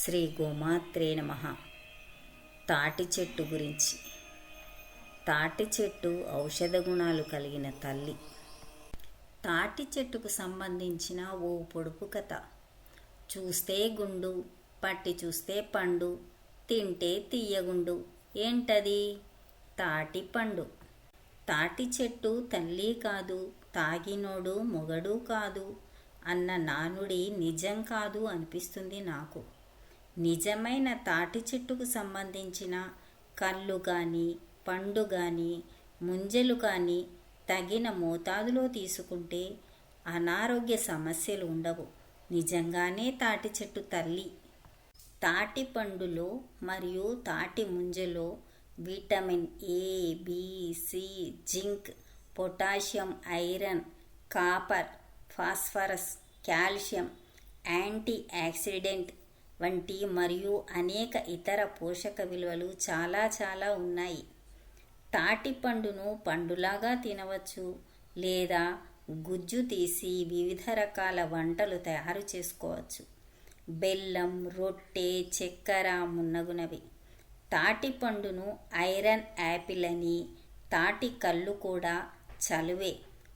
శ్రీ గోమాత్రే నమః. తాటి చెట్టు గురించి. తాటి చెట్టు ఔషధ గుణాలు కలిగిన తల్లి. తాటి చెట్టుకు సంబంధించిన ఓ పొడుపు కథ. చూస్తే గుండు, పట్టి చూస్తే పండు, తింటే తీయగుండు. ఏంటది? తాటి పండు. తాటి చెట్టు తల్లి కాదు, తాగినోడు మొగడు కాదు అన్న నానుడి నిజం కాదు అనిపిస్తుంది నాకు. నిజమైన తాటి చెట్టుకు సంబంధించిన కళ్ళు కానీ, పండు కానీ, ముంజలు కానీ తగిన మోతాదులో తీసుకుంటే అనారోగ్య సమస్యలు ఉండవు. నిజంగానే తాటి చెట్టు తల్లి. తాటి పండులో మరియు తాటి ముంజలో vitamin A, B, C, zinc, potassium, iron, copper, phosphorus, calcium, antioxidant వంటి మరియు అనేక ఇతర పోషక విలువలు చాలా ఉన్నాయి. తాటి పండును పండులాగా తినవచ్చు లేదా గుజ్జు తీసి వివిధ రకాల వంటలు తయారు చేసుకోవచ్చు. బెల్లం, రొట్టె, చక్కెర మున్నగునవి. తాటి పండును ఐరన్ యాపిల్ అని, తాటి కళ్ళు కూడా చలువే.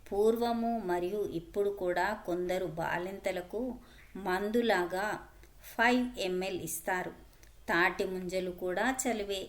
పూర్వము మరియు ఇప్పుడు కూడా కొందరు బాలింతలకు మందులాగా 5 ml ఇస్తారు. తాటి ముంజలు కూడా చలువే.